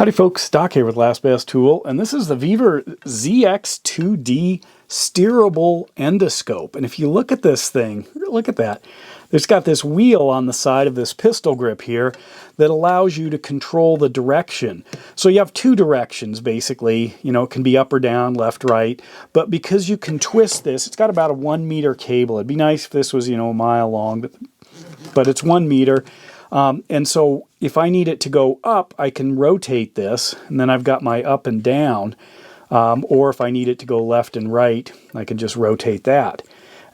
Howdy folks, Doc here with Last Best Tool, and this is the Vevor ZX2D Steerable Endoscope. And if you look at this thing, look at that. It's got this wheel on the side of this pistol grip here that allows you to control the direction. So you have two directions basically, it can be up or down, left, right, but because you can twist this, it's got about a 1 meter cable. It'd be nice if this was, a mile long, but it's 1 meter. And so if I need it to go up, I can rotate this, and then I've got my up and down. Or if I need it to go left and right, I can just rotate that,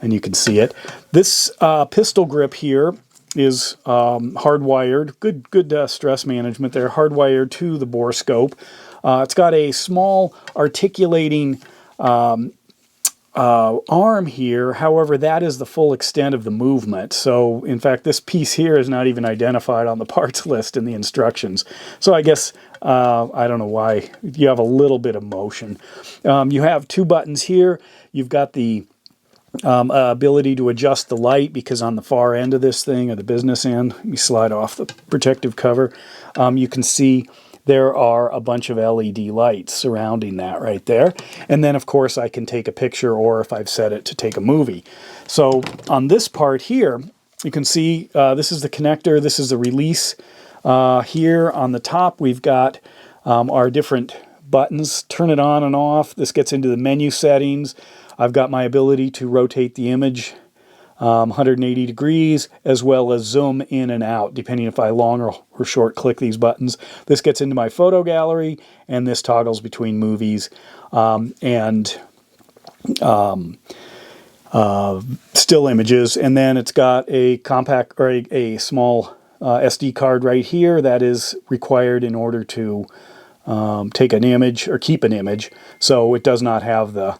and you can see it. This pistol grip here is hardwired. Good stress management there. Hardwired to the borescope. It's got a small articulating arm here. However, that is the full extent of the movement. So in fact, this piece here is not even identified on the parts list in the instructions. So I guess I don't know why you have a little bit of motion. You have two buttons here. You've got the ability to adjust the light, because on the far end of this thing, or the business end, you slide off the protective cover, you can see there are a bunch of LED lights surrounding that right there. And then, of course, I can take a picture, or if I've set it to take a movie. So on this part here, you can see this is the connector. This is the release. Here on the top, we've got our different buttons. Turn it on and off. This gets into the menu settings. I've got my ability to rotate the image 180 degrees, as well as zoom in and out, depending if I long or short click these buttons. This gets into my photo gallery, and this toggles between movies and still images. And then it's got a compact, or a small SD card right here that is required in order to take an image or keep an image. So it does not have the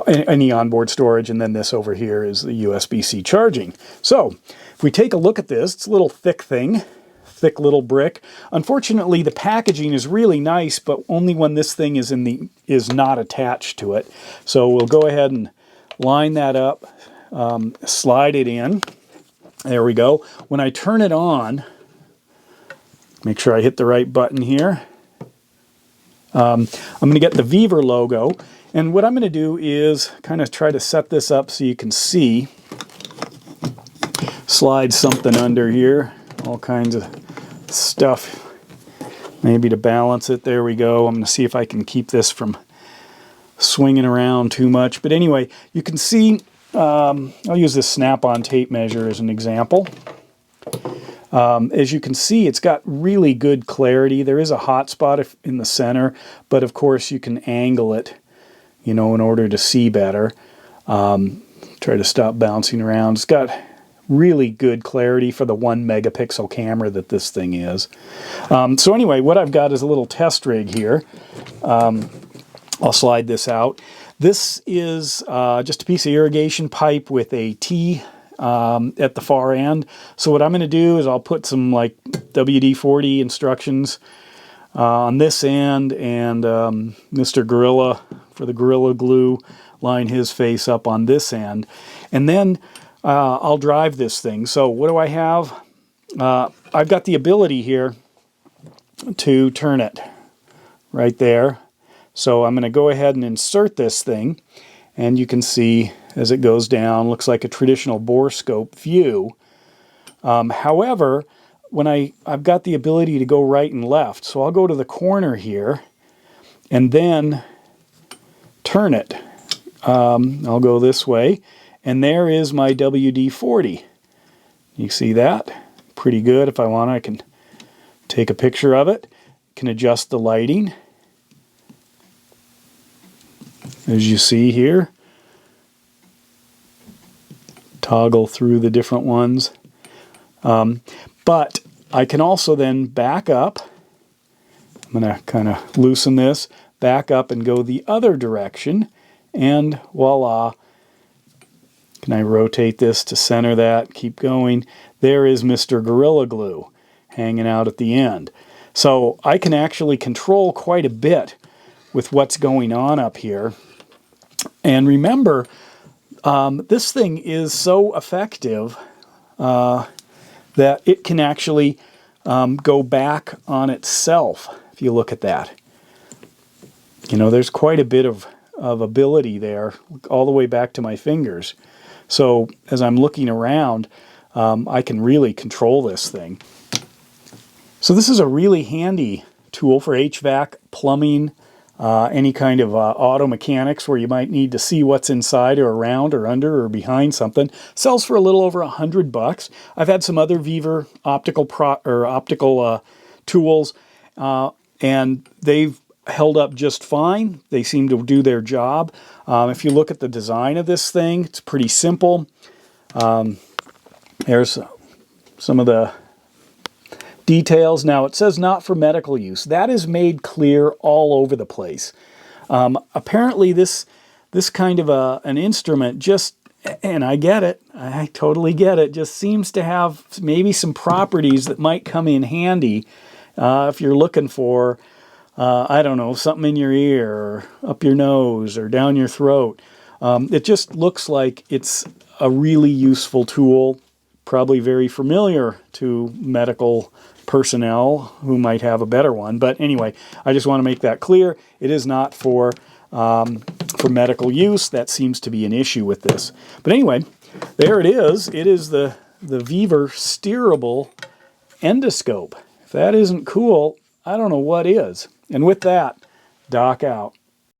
any onboard storage. And then this over here is the USB-C charging. So if we take a look at this, it's a little thick thing, thick little brick. Unfortunately, the packaging is really nice, but only when this thing is not attached to it. So we'll go ahead and line that up, slide it in. There we go. When I turn it on, make sure I hit the right button here. I'm going to get the Vevor logo, and what I'm going to do is kind of try to set this up so you can see. Slide something under here, all kinds of stuff, maybe to balance it. There we go. I'm going to see if I can keep this from swinging around too much. But anyway, you can see, I'll use this snap-on tape measure as an example. As you can see, it's got really good clarity. There is a hot spot in the center, but of course you can angle it, in order to see better. Try to stop bouncing around. It's got really good clarity for the 1 megapixel camera that this thing is. So anyway, what I've got is a little test rig here. I'll slide this out. This is just a piece of irrigation pipe with a T at the far end. So what I'm going to do is I'll put some like WD-40 instructions on this end, and Mr. Gorilla for the Gorilla Glue, line his face up on this end. And then I'll drive this thing. So what do I have? I've got the ability here to turn it right there. So I'm going to go ahead and insert this thing, and you can see as it goes down, looks like a traditional borescope view. However, when I've got the ability to go right and left, so I'll go to the corner here and then turn it. I'll go this way, and there is my WD-40. You see that? Pretty good. If I want, I can take a picture of it. Can adjust the lighting, as you see here. Toggle through the different ones. But I can also then back up. I'm going to kind of loosen this, back up and go the other direction, and voila. Can I rotate this to center that? Keep going. There is Mr. Gorilla Glue hanging out at the end. So I can actually control quite a bit with what's going on up here. And remember, this thing is so effective that it can actually go back on itself, if you look at that. You know, there's quite a bit of ability there, all the way back to my fingers. So as I'm looking around, I can really control this thing. So this is a really handy tool for HVAC, plumbing, any kind of auto mechanics where you might need to see what's inside or around or under or behind something. Sells for a little over $100. I've had some other Vevor optical tools, and they've held up just fine. They seem to do their job. If you look at the design of this thing, it's pretty simple. There's some of the details. Now it says not for medical use. That is made clear all over the place. Apparently this kind of an instrument just, and I get it, I totally get it, just seems to have maybe some properties that might come in handy if you're looking for, I don't know, something in your ear or up your nose or down your throat. It just looks like it's a really useful tool, probably very familiar to medical personnel who might have a better one. But anyway, I just want to make that clear. It is not for medical use. That seems to be an issue with this. But anyway, there it is. It is the Vevor Steerable Endoscope. If that isn't cool, I don't know what is. And with that, Doc out.